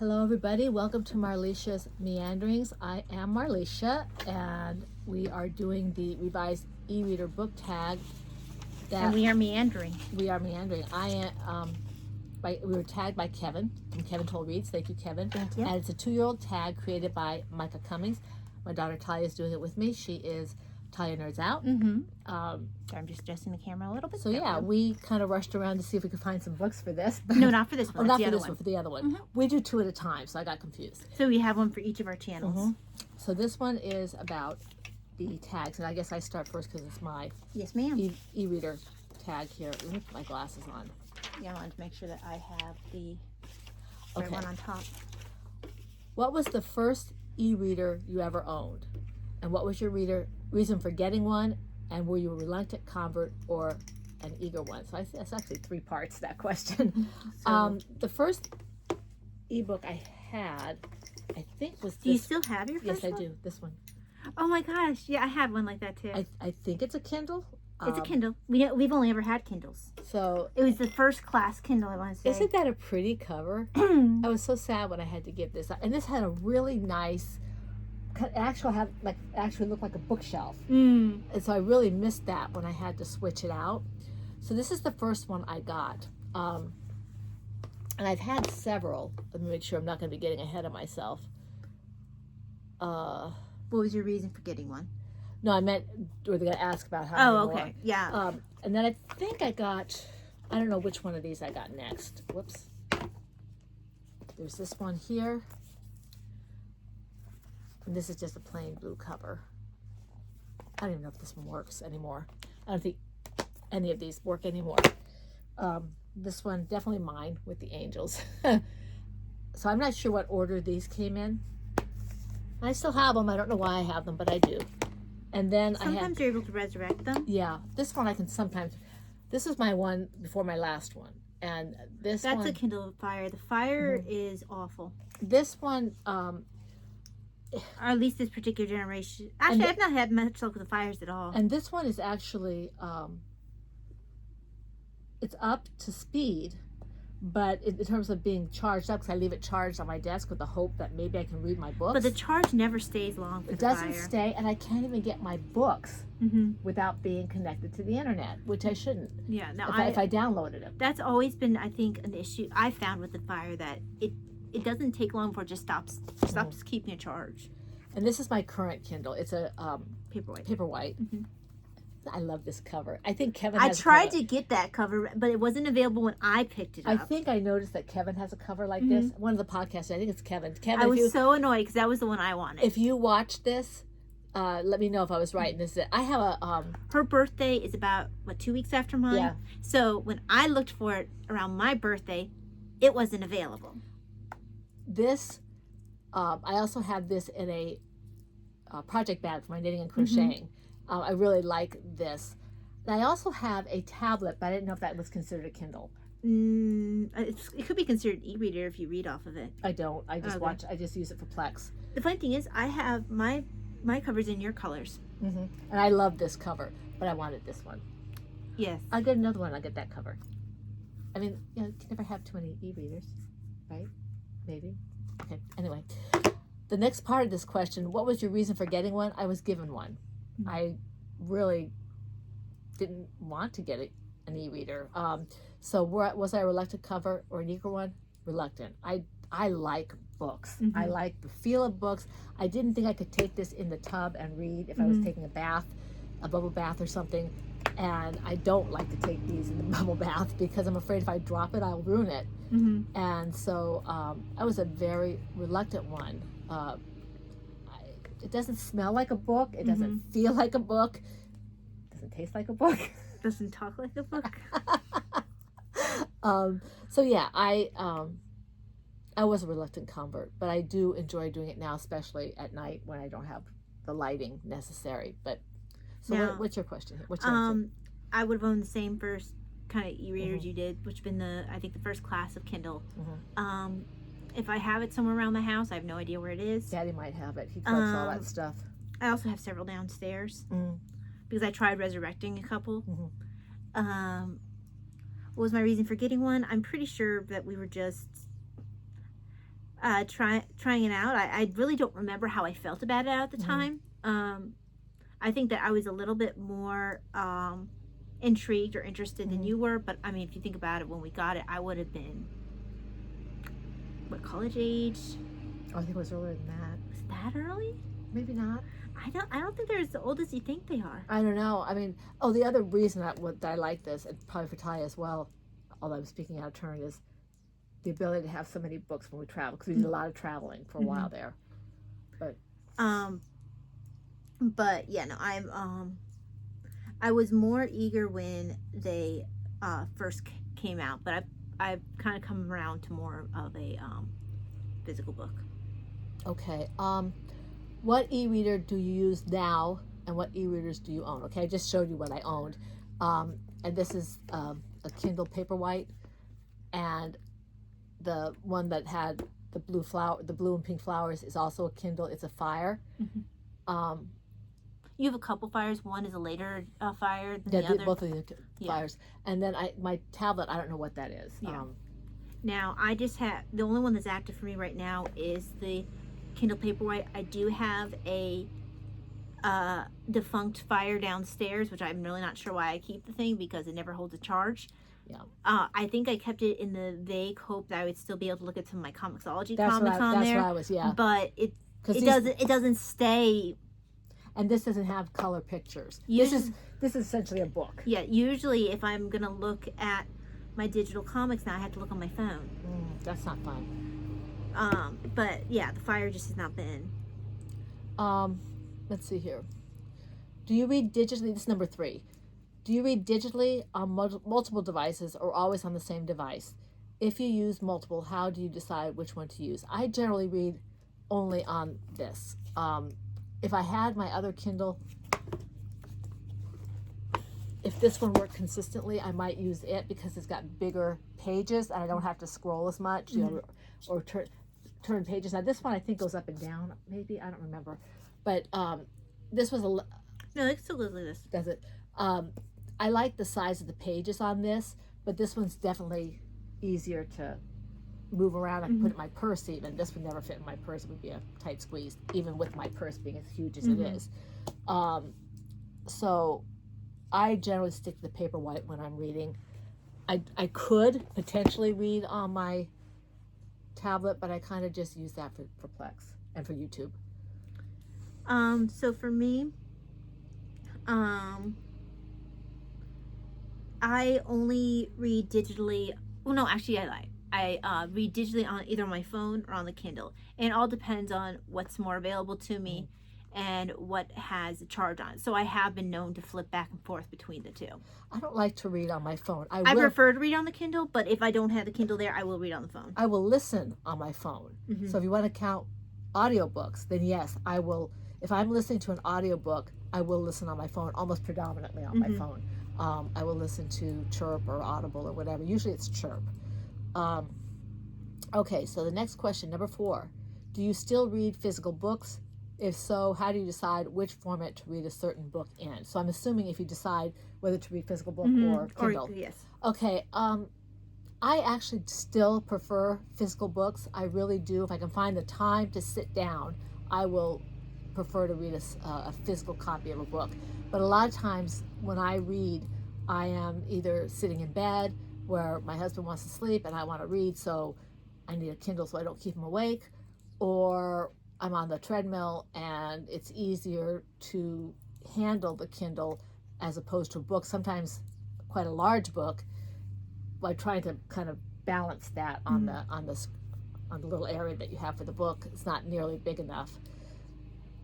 Hello everybody, welcome to Marlicia's Meanderings. I am Marlicia and we are doing the revised e-reader book tag. And we are meandering. We are meandering. We were tagged by Kevin from Kevin Told Reads. Thank you, Kevin. Thank you. And it's a 2-year-old tag created by Micah Cummings. My daughter Tahlia is doing it with me. She is Tahlia Nerds Out. So I'm just adjusting the camera a little bit. So yeah, we kind of rushed around to see if we could find some books for this. No, not for this one. Oh, not the for other this one, for the other one. Mm-hmm. We do 2 at a time, so I got confused. So we have one for each of our channels. So this one is about the tags, and I guess I start first because it's my Yes, ma'am. e-reader tag here. Let me put my glasses on. Yeah, I wanted to make sure that I have the right one on top. What was the first e-reader you ever owned? And what was your reason for getting one? And were you a reluctant convert or an eager one? So that's actually 3 parts to that question. The first ebook I had, I think was this. Do you still have your first Yes, one? I do. This one. Oh my gosh. Yeah, I have one like that too. I think it's a Kindle. It's a Kindle. We've only ever had Kindles. So It was the first class Kindle, I want to say. isn't that a pretty cover? I was so sad when I had to give this up. And this had a really nice, actually looked like a bookshelf. And so I really missed that when I had to switch it out. So this is the first one I got. And I've had several. Let me make sure I'm not going to be getting ahead of myself. What was your reason for getting one? No, I meant, were they going to ask about how many more? Okay. Yeah. And then I think I got, I don't know which one of these I got next. Whoops. There's this one here. And this is just a plain blue cover. I don't even know if this one works anymore. I don't think any of these work anymore. This one, definitely mine with the angels. So I'm not sure what order these came in. I still have them. I don't know why I have them, but I do. And then Sometimes you're able to resurrect them. Yeah, this one I can sometimes. This is my one before my last one. And this That's one. a Kindle Fire. The Fire is awful. This one, Or at least this particular generation. Actually, I've not had much luck with the Fires at all. and this one is actually, it's up to speed, but in terms of being charged up, because I leave it charged on my desk with the hope that maybe I can read my books. But the charge never stays long for it the doesn't Fire. stay, and I can't even get my books without being connected to the internet, which I shouldn't. Yeah, no, If I downloaded them. that's always been, I think, an issue I found with the Fire, that it doesn't take long before it just stops keeping a charge. And this is my current Kindle. It's a Paperweight. Paperwhite. I love this cover. I think Kevin I has a tried cover. to get that cover, but it wasn't available when I picked it I up. think I noticed that Kevin has a cover like this. One of the podcasts, I think it's Kevin. Kevin, I was so annoyed because that was the one I wanted. if you watch this, let me know if I was right. And this is it. I have a Her birthday is about, 2 weeks after mine? Yeah. So when I looked for it around my birthday, it wasn't available. this. I also have this in a project bag for my knitting and crocheting. I really like this. And I also have a tablet, but I didn't know if that was considered a Kindle. It could be considered e-reader if you read off of it. I don't. I just Okay. watch. I just use it for Plex. The funny thing is, I have my covers in your colors. And I love this cover, but I wanted this one. Yes. I'll get another one. I'll get that cover. I mean, you can never have too many e-readers, right? Maybe. Okay. Anyway, the next part of this question: what was your reason for getting one? I was given one. I really didn't want to get an e-reader. So was I a reluctant cover or an eager one? Reluctant. I like books. I like the feel of books. I didn't think I could take this in the tub and read if I was taking a bath, a bubble bath or something. And I don't like to take these in the bubble bath because I'm afraid if I drop it, I'll ruin it. And so I was a very reluctant one. It doesn't smell like a book. It doesn't feel like a book. It doesn't taste like a book. Doesn't talk like a book. So yeah, I was a reluctant convert, but I do enjoy doing it now, especially at night when I don't have the lighting necessary. But so Now, what's your question here? What's your answer? I would have owned the same first kind of e-readers you did, which have been I think the first class of Kindle. If I have it somewhere around the house, I have no idea where it is. Daddy might have it. He collects all that stuff. I also have several downstairs because I tried resurrecting a couple. What was my reason for getting one? I'm pretty sure that we were just, trying it out. I really don't remember how I felt about it at the time. I think that I was a little bit more intrigued or interested than you were. But I mean, if you think about it, when we got it, I would have been college age? Oh, I think it was earlier than that. Was that early? Maybe not. I don't think they're as old as you think they are. I don't know. I mean, the other reason that I like this, and probably for Tahlia as well, although I'm speaking out of turn, is the ability to have so many books when we travel, because we did a lot of traveling for a while there. But yeah, no, I was more eager when they first came out, but I've kind of come around to more of a physical book. Okay. What e-reader do you use now, and what e-readers do you own? Okay, I just showed you what I owned, and this is a Kindle Paperwhite, and the one that had the blue and pink flowers is also a Kindle. It's a Fire. You have a couple Fires. One is a later Fire than the other. Both of the Fires. And then my tablet, I don't know what that is. Yeah. Now, I just have, the only one that's active for me right now is the Kindle Paperwhite. I do have a defunct Fire downstairs, which I'm really not sure why I keep the thing, because it never holds a charge. Yeah. I think I kept it in the vague hope that I would still be able to look at some of my Comixology That's comics on there. That's what I was, yeah. But it doesn't stay. And this doesn't have color pictures. This is essentially a book. Yeah, usually if I'm gonna look at my digital comics now, I have to look on my phone. That's not fun. But yeah, the Fire just has not been. Let's see here. Do you read digitally? This is number 3. Do you read digitally on multiple devices or always on the same device? If you use multiple, how do you decide which one to use? I generally read only on this. If I had my other Kindle, if this one worked consistently, I might use it because it's got bigger pages and I don't have to scroll as much, or turn pages. Now this one I think goes up and down, maybe, I don't remember. But this was No, it still goes like this. Does it? I like the size of the pages on this, but this one's definitely easier to move around. I can put it in my purse even. This would never fit in my purse. It would be a tight squeeze, even with my purse being as huge as it is. So I generally stick to the Paperwhite when I'm reading. I could potentially read on my tablet, but I kind of just use that for Plex and for YouTube. So for me, I only read digitally. Well, no, actually, I lie. I read digitally on either my phone or on the Kindle. And it all depends on what's more available to me and what has a charge on it. So I have been known to flip back and forth between the two. I don't like to read on my phone. I prefer to read on the Kindle, but if I don't have the Kindle there, I will read on the phone. I will listen on my phone. So if you want to count audiobooks, then yes, I will. If I'm listening to an audiobook, I will listen on my phone, almost predominantly on my phone. I will listen to Chirp or Audible or whatever. Usually it's Chirp. Okay, so the next question, number 4. Do you still read physical books? If so, how do you decide which format to read a certain book in? So I'm assuming if you decide whether to read physical book or Kindle. Yes. Okay, I actually still prefer physical books. I really do. If I can find the time to sit down, I will prefer to read a physical copy of a book. But a lot of times when I read, I am either sitting in bed where my husband wants to sleep and I want to read, so I need a Kindle so I don't keep him awake, or I'm on the treadmill and it's easier to handle the Kindle as opposed to a book, sometimes quite a large book, by trying to kind of balance that on the little area that you have for the book. It's not nearly big enough.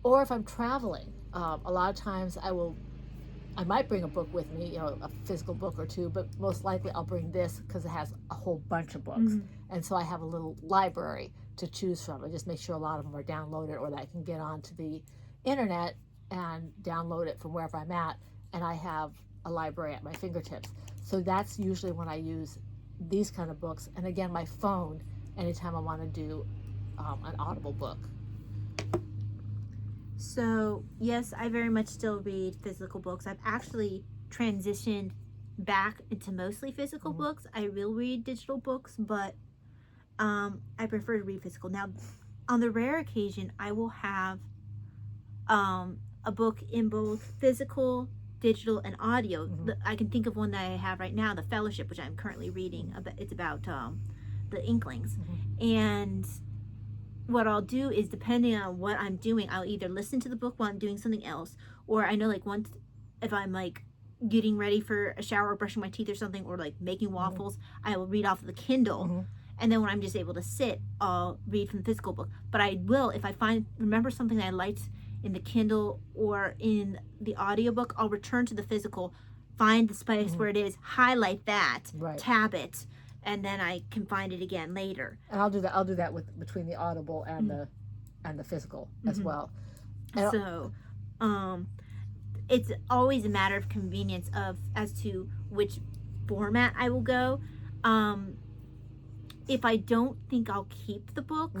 Or if I'm traveling, a lot of times I might bring a book with me, a physical book or two, but most likely I'll bring this because it has a whole bunch of books. And so I have a little library to choose from. I just make sure a lot of them are downloaded, or that I can get onto the internet and download it from wherever I'm at, and I have a library at my fingertips. So that's usually when I use these kind of books. And again, my phone, anytime I want to do an Audible book. So, yes, I very much still read physical books. I've actually transitioned back into mostly physical books. I will read digital books, but I prefer to read physical. Now, on the rare occasion, I will have a book in both physical, digital, and audio. I can think of one that I have right now, The Fellowship, which I'm currently reading. It's about the Inklings. And what I'll do is, depending on what I'm doing, I'll either listen to the book while I'm doing something else, or I know, like, once, if I'm, like, getting ready for a shower or brushing my teeth or something, or, like, making waffles, I will read off of the Kindle. And then when I'm just able to sit, I'll read from the physical book. But I will, if I remember something that I liked in the Kindle or in the audiobook, I'll return to the physical, find the space where it is, highlight that, tab it, and then I can find it again later. And I'll do that with between the Audible and the physical as well. And so it's always a matter of convenience as to which format I will go. If I don't think I'll keep the book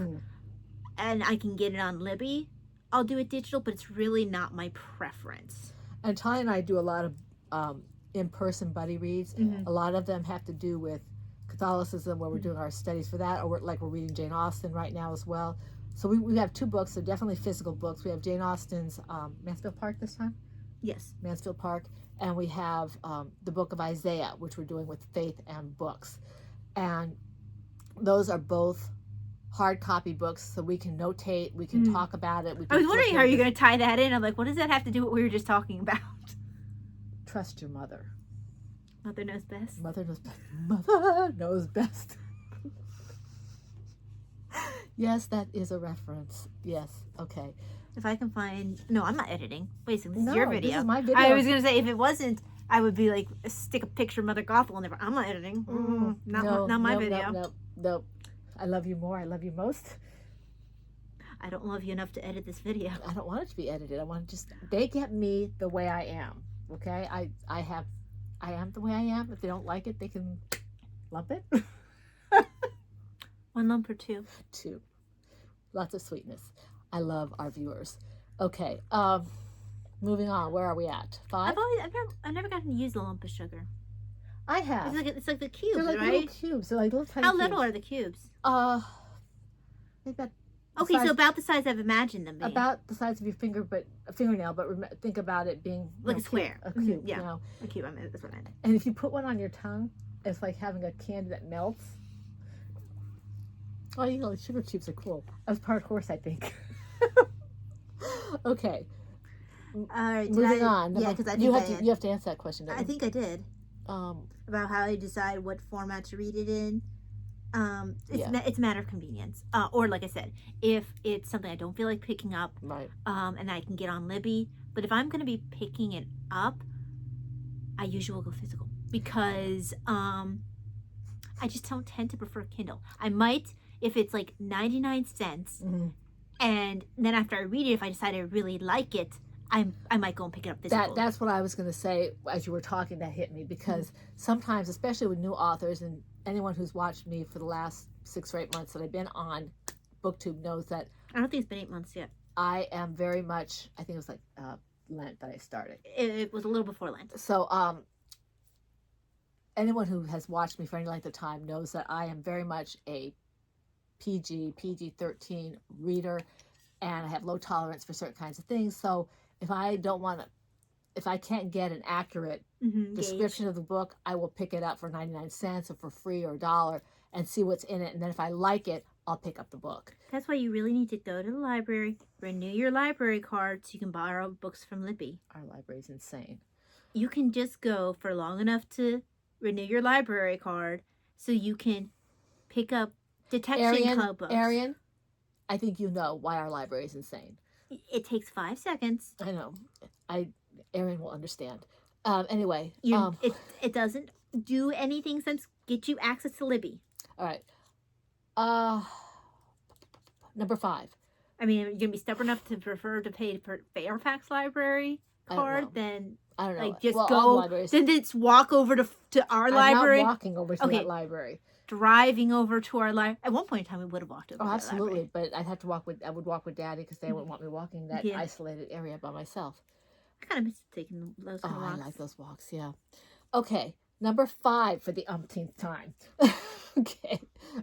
and I can get it on Libby, I'll do it digital, but it's really not my preference. And Tahlia and I do a lot of in-person buddy reads. A lot of them have to do with Catholicism, where we're doing our studies for that, or we're reading Jane Austen right now as well. So we have 2 books, so definitely physical books. We have Jane Austen's Mansfield Park this time? Yes. Mansfield Park. And we have the book of Isaiah, which we're doing with Faith and Books. And those are both hard copy books, so we can notate, we can talk about it. I was wondering how you're going to tie that in. I'm like, what does that have to do with what we were just talking about? Trust your mother. Mother knows best. Mother knows best. Mother knows best. Yes, that is a reference. Yes. Okay. If I can find... No, I'm not editing. Basically, this is No, your video. This is my video. I was going to say, if it wasn't, I would be like, stick a picture of Mother Gothel in there. I'm not editing. Not my video. No. I love you more. I love you most. I don't love you enough to edit this video. I don't want it to be edited. I want to just... They get me the way I am. Okay? I am the way I am. If they don't like it, they can lump it. 1 lump or 2? 2. Lots of sweetness. I love our viewers. Okay. Moving on. Where are we at? 5? I've never gotten to use the lump of sugar. I have. It's like the cubes, They're like right? little cubes. They're like little tiny How cubes. little are the cubes? They've got Okay, so about the size I've imagined them being. about the size of your fingernail, but think about it being like a square. A cube, Yeah. you know. A cube, that's what I meant. And if you put one on your tongue, it's like having a candy that melts. Oh, you know, sugar cubes are cool. I was part horse, I think. Okay. All right. Moving on. Yeah, because you have to answer that question. Don't you? I think I did. About how I decide what format to read it in. It's a matter of convenience. Or like I said, if it's something I don't feel like picking up, right. And I can get on Libby. But if I'm going to be picking it up, I usually will go physical because I just don't tend to prefer Kindle. I might if it's like 99 cents, and then after I read it, if I decide I really like it, I might go and pick it up physical. That's what I was going to say as you were talking. That hit me because sometimes, especially with new authors and anyone who's watched me for the last 6 or 8 months that I've been on BookTube knows that I don't think it's been 8 months yet. I am very much. I think it was like Lent that I started. It was a little before Lent. So anyone who has watched me for any length of time knows that I am very much a PG-13 reader, and I have low tolerance for certain kinds of things. So if I can't get an accurate description of the book, I will pick it up for 99 cents or for free or $1 and see what's in it. And then if I like it, I'll pick up the book. That's why you really need to go to the library, renew your library card so you can borrow books from Libby. Our library's insane. You can just go for long enough to renew your library card so you can pick up Detection Club books. Arian, I think you know why our library is insane. It takes 5 seconds. I know. Arian will understand. Anyway. It doesn't do anything since get you access to Libby. All right. Number 5. I mean, you're going to be stubborn enough to prefer to pay for Fairfax library card, then... I don't know. Like, just go, then just walk over to our library. I'm not walking over to that library. Driving over to our library. At one point in time, we would have walked over to absolutely. the library. But I would walk with Daddy because they wouldn't want me walking that isolated area by myself. I kind of miss taking those walks. I like those walks, yeah. Okay, number 5 for the umpteenth time. Okay.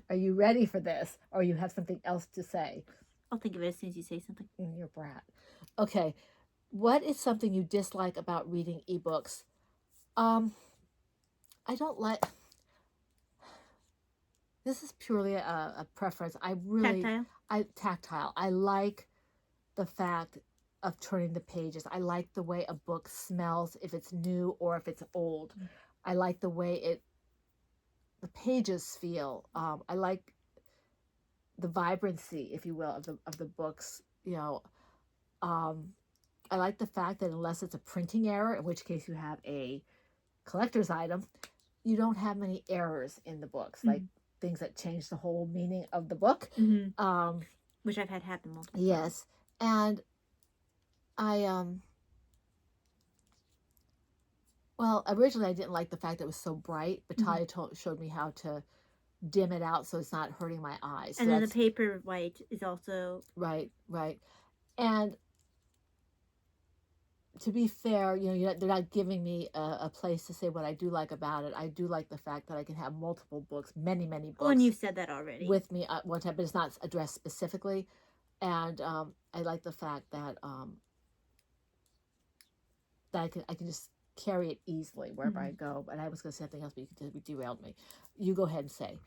Are you ready for this? Or you have something else to say? I'll think of it as soon as you say something. You're a brat. Okay. What is something you dislike about reading ebooks? I don't like. This is purely a preference. Tactile? Tactile. I like the fact of turning the pages. I like the way a book smells if it's new or if it's old. I like the way the pages feel. I like the vibrancy, if you will, of the books. I like the fact that unless it's a printing error, in which case you have a collector's item, you don't have many errors in the books, like things that change the whole meaning of the book. Which I've had happen multiple times. Yes, and well, originally I didn't like the fact that it was so bright, but Talia showed me how to dim it out so it's not hurting my eyes. And then the paper white is also... Right. And to be fair, they're not giving me a place to say what I do like about it. I do like the fact that I can have multiple books, many books. Oh, and you've said that already. With me at one time, but it's not addressed specifically. And I like the fact that I can just carry it easily wherever I go. And I was going to say something else, but you derailed me. You go ahead and say.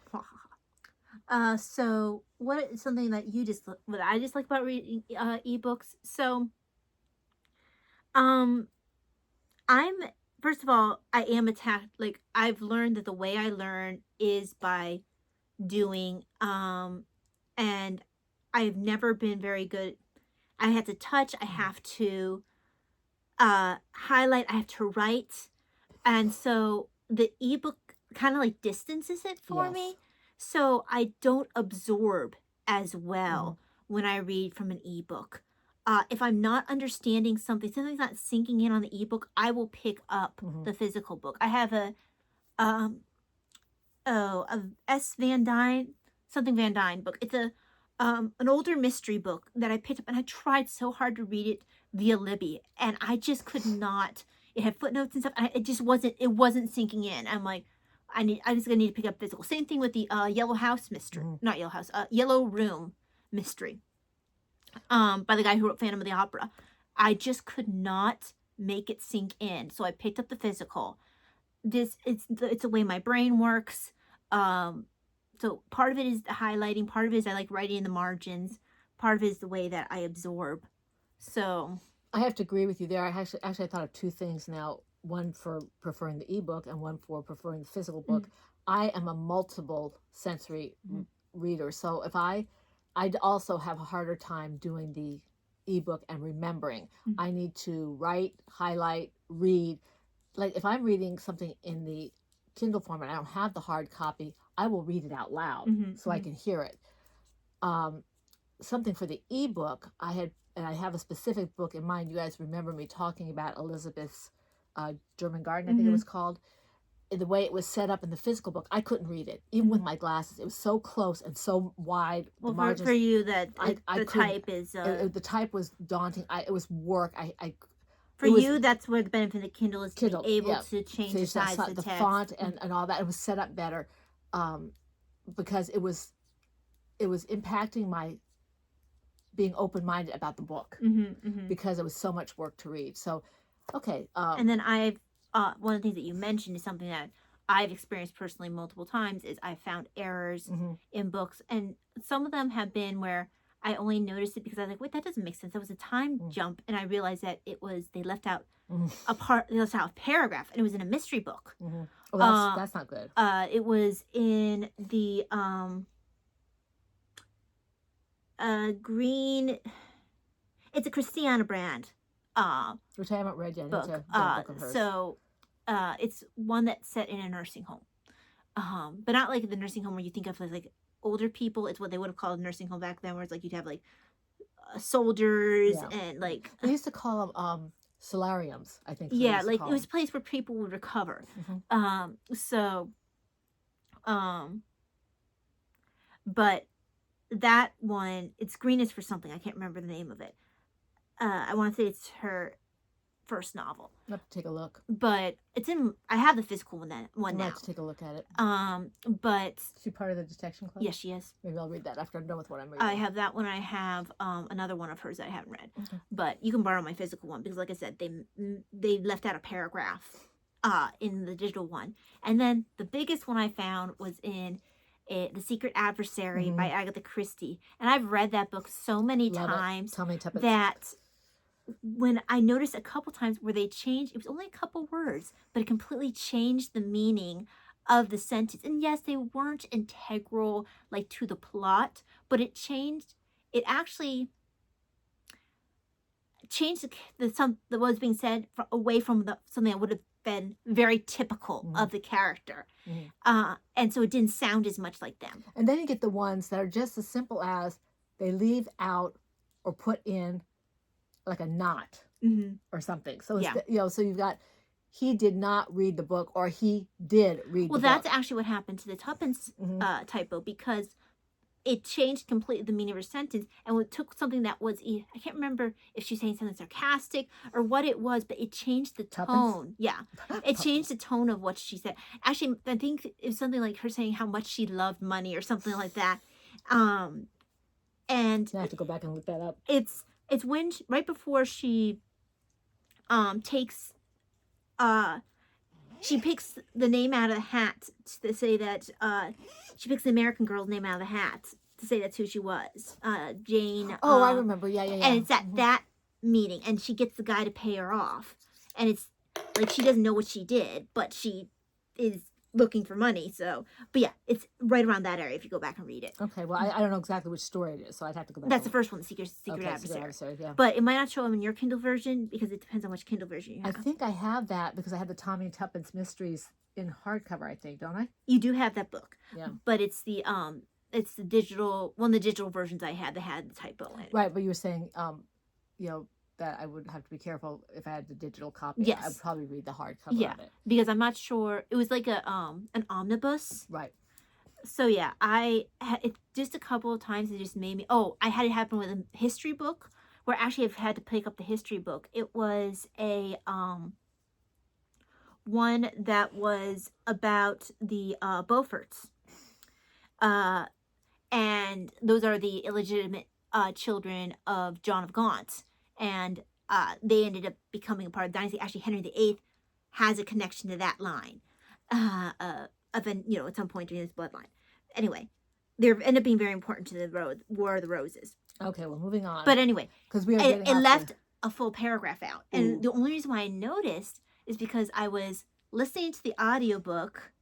So what is something that what I dislike about reading ebooks? So, first of all, I am like, I've learned that the way I learn is by doing, and I've never been very good. I have to touch, I have to highlight, I have to write. And so the ebook kind of like distances it for me. So I don't absorb as well when I read from an ebook. If I'm not understanding something's not sinking in on the ebook, I will pick up the physical book. I have a Van Dyne book. It's an older mystery book that I picked up, and I tried so hard to read it via Libby, and I just could not. It had footnotes and stuff, and it wasn't sinking in. I'm like, I just gonna need to pick up physical. Same thing with the Yellow House mystery, not Yellow House, Yellow Room mystery, by the guy who wrote Phantom of the Opera. I just could not make it sink in, so I picked up the physical. It's the way my brain works. So part of it is the highlighting, part of it is I like writing in the margins, part of it is the way that I absorb. So I have to agree with you there. I actually thought of two things now. One for preferring the ebook and one for preferring the physical book. I am a multiple sensory reader. So if I'd also have a harder time doing the ebook and remembering. I need to write, highlight, read. Like if I'm reading something in the Kindle format, I don't have the hard copy, I will read it out loud so I can hear it. Something for the ebook, I have a specific book in mind. You guys remember me talking about Elizabeth's German Garden, I think it was called. The way it was set up in the physical book, I couldn't read it, even with my glasses. It was so close and so wide. Well, for you, that the type is... the type was daunting. It was work. That's where the benefit of the Kindle is to be able to change the size of the text. Font and all that. It was set up better because it was impacting my being open-minded about the book because it was so much work to read. So, okay. And then one of the things that you mentioned is something that I've experienced personally multiple times is I found errors in books, and some of them have been where I only noticed it because I was like, wait, that doesn't make sense. That was a time jump, and I realized that they left out they left out a paragraph, and it was in a mystery book. Oh, that's not good. It was in the green. It's a Christiana brand. Which I haven't read yet. Book. So it's one that's set in a nursing home, but not like the nursing home where you think of as like older people. It's what they would have called a nursing home back then, where it's like you'd have like soldiers and like they used to call them solariums, I think. Yeah, like it was a place where people would recover. But that one, it's green is for something. I can't remember the name of it. I want to say it's her first novel. I'll have to take a look. But I have the physical one I'll now. have to take a look at it. But Is she part of the detection club? yes, she is. Maybe I'll read that after I'm done with what I'm reading. I have that one. I have another one of hers that I haven't read. Okay. But you can borrow my physical one because, like I said, they left out a paragraph in the digital one. And then the biggest one I found was in The Secret Adversary by Agatha Christie. And I've read that book so many times that when I noticed a couple times where they changed, it was only a couple words, but it completely changed the meaning of the sentence. And yes, they weren't integral like to the plot, but it actually changed what was being said away from something that would have been very typical of the character. And so it didn't sound as much like them. And then you get the ones that are just as simple as they leave out or put in like a not or something. So it's so you've got he did not read the book or he did read the book. Well, that's actually what happened to the Tuppence typo, because it changed completely the meaning of her sentence, and it took something that was, I can't remember if she's saying something sarcastic or what it was, but it changed the tone. Tuppence? Yeah. It changed the tone of what she said. Actually, I think it was something like her saying how much she loved money or something like that. And I have to go back and look that up. It's when right before she takes she picks the name out of the hat to say that she picks the American girl's name out of the hat to say that's who she was. Jane. Oh, I remember. Yeah. And it's at that meeting, and she gets the guy to pay her off, and it's like she doesn't know what she did, but she is looking for money. So, but yeah, it's right around that area if you go back and read it. Okay, well, I don't know exactly which story it is, so I'd have to go back. That's the first one, the Secret Adversary. Yeah. But it might not show them in your Kindle version because it depends on which Kindle version you have. I think I have that because I have the Tommy Tuppence Mysteries in hardcover, I think, don't I? You do have that book. Yeah. But it's the digital, one of the digital versions I had that had the typo in it. Right, but you were saying, that I would have to be careful if I had the digital copy. Yes. I'd probably read the hardcover of it. Because I'm not sure. It was like an omnibus. Right. So yeah, it just a couple of times it just made me. Oh, I had it happen with a history book where actually I've had to pick up the history book. It was a one that was about the Beauforts, and those are the illegitimate children of John of Gaunt. And they ended up becoming a part of the dynasty. Actually, Henry VIII has a connection to that line, at some point during this bloodline. Anyway, they end up being very important to the War of the Roses. Okay, well, moving on. But anyway, because it left a full paragraph out. And the only reason why I noticed is because I was listening to the audiobook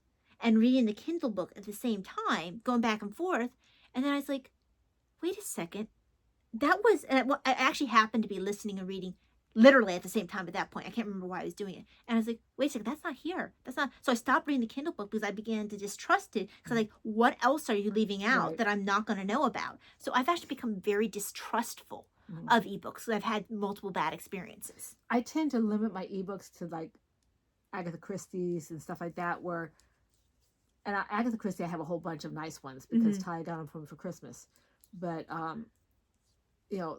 and reading the Kindle book at the same time, going back and forth. And then I was like, wait a second. That was, I actually happened to be listening and reading literally at the same time at that point. I can't remember why I was doing it. And I was like, wait a second, that's not here. That's not. So I stopped reading the Kindle book because I began to distrust it. Because I'm like, what else are you leaving out that I'm not going to know about? So I've actually become very distrustful of ebooks. So I've had multiple bad experiences. I tend to limit my ebooks to like Agatha Christie's and stuff like that and Agatha Christie, I have a whole bunch of nice ones because Tahlia got them for me for Christmas. But,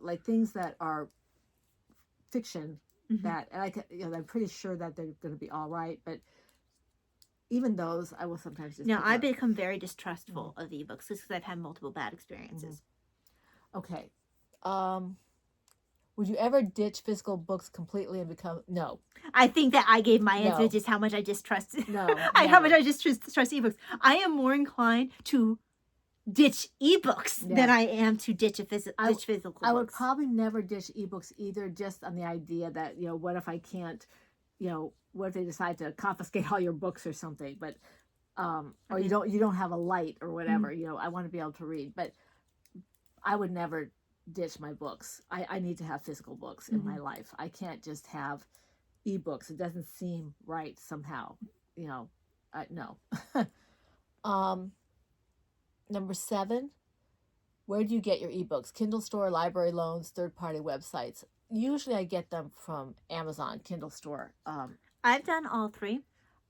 like things that are fiction that, and I'm pretty sure that they're going to be all right. But even those, I will sometimes just. No, I've become very distrustful of ebooks just because I've had multiple bad experiences. Okay. Would you ever ditch physical books completely and become no? I think that I gave my answer to just how much I distrust. No, how much I distrust ebooks. I am more inclined to ditch ebooks than I am to ditch physical books. I would probably never ditch ebooks either, just on the idea that what if I can't, what if they decide to confiscate all your books or something, but or you don't have a light or whatever. I want to be able to read, but I would never ditch my books. I need to have physical books in my life. I can't just have ebooks. It doesn't seem right somehow. No. Number 7, where do you get your ebooks? Kindle store, library loans, third-party websites. Usually I get them from Amazon, Kindle store. I've done all three.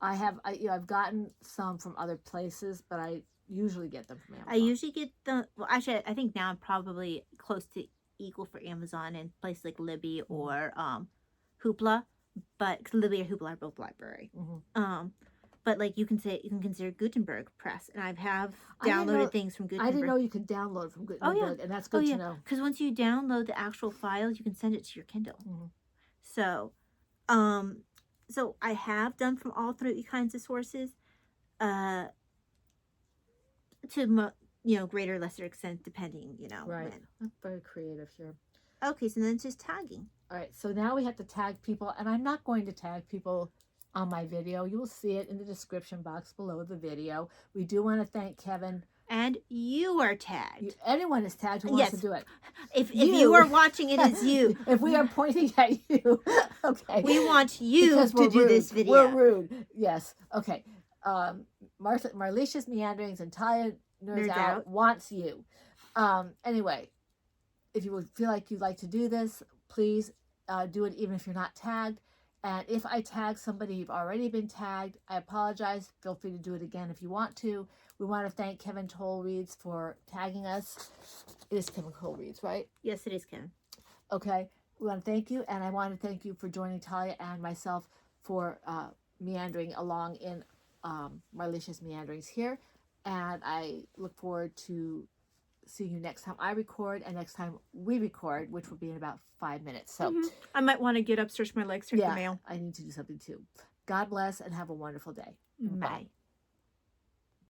I've gotten some from other places, but I usually get them from Amazon. I usually get actually, I think now I'm probably close to equal for Amazon and places like Libby or Hoopla. but because Libby and Hoopla are both library. Mm-hmm. But like you can consider Gutenberg Press, and I have I didn't know- downloaded things from I Gutenberg. didn't know you could download from Gutenberg, and that's good to know. Because once you download the actual files, you can send it to your Kindle. Mm-hmm. So, so I have done from all three kinds of sources, to greater or lesser extent, depending, Right. when. That's very creative here. Okay, so then it's just tagging. All right, so now we have to tag people, and I'm not going to tag people on my video. You will see it in the description box below the video. We do want to thank Kevin. And you are tagged. Anyone is tagged who wants to do it. If you are watching, it is you. If we are pointing at you, okay. We want you Because to do rude. this video. We're rude. Yes. Okay. Marlicious Meanderings and Tahlia Nerds Out wants you. Anyway, if you would feel like you'd like to do this, please do it even if you're not tagged. And if I tag somebody you've already been tagged, I apologize. Feel free to do it again if you want to. We want to thank Kevin Tollreads for tagging us. It is Kevin Tollreads, right? Yes, it is, Kevin. Okay. We want to thank you, and I want to thank you for joining Tahlia and myself for meandering along in Marlicious Meanderings here. And I look forward to seeing you next time I record and next time we record, which will be in about 5 minutes. So I might want to get up, stretch my legs, check the mail. I need to do something too. God bless and have a wonderful day. Bye.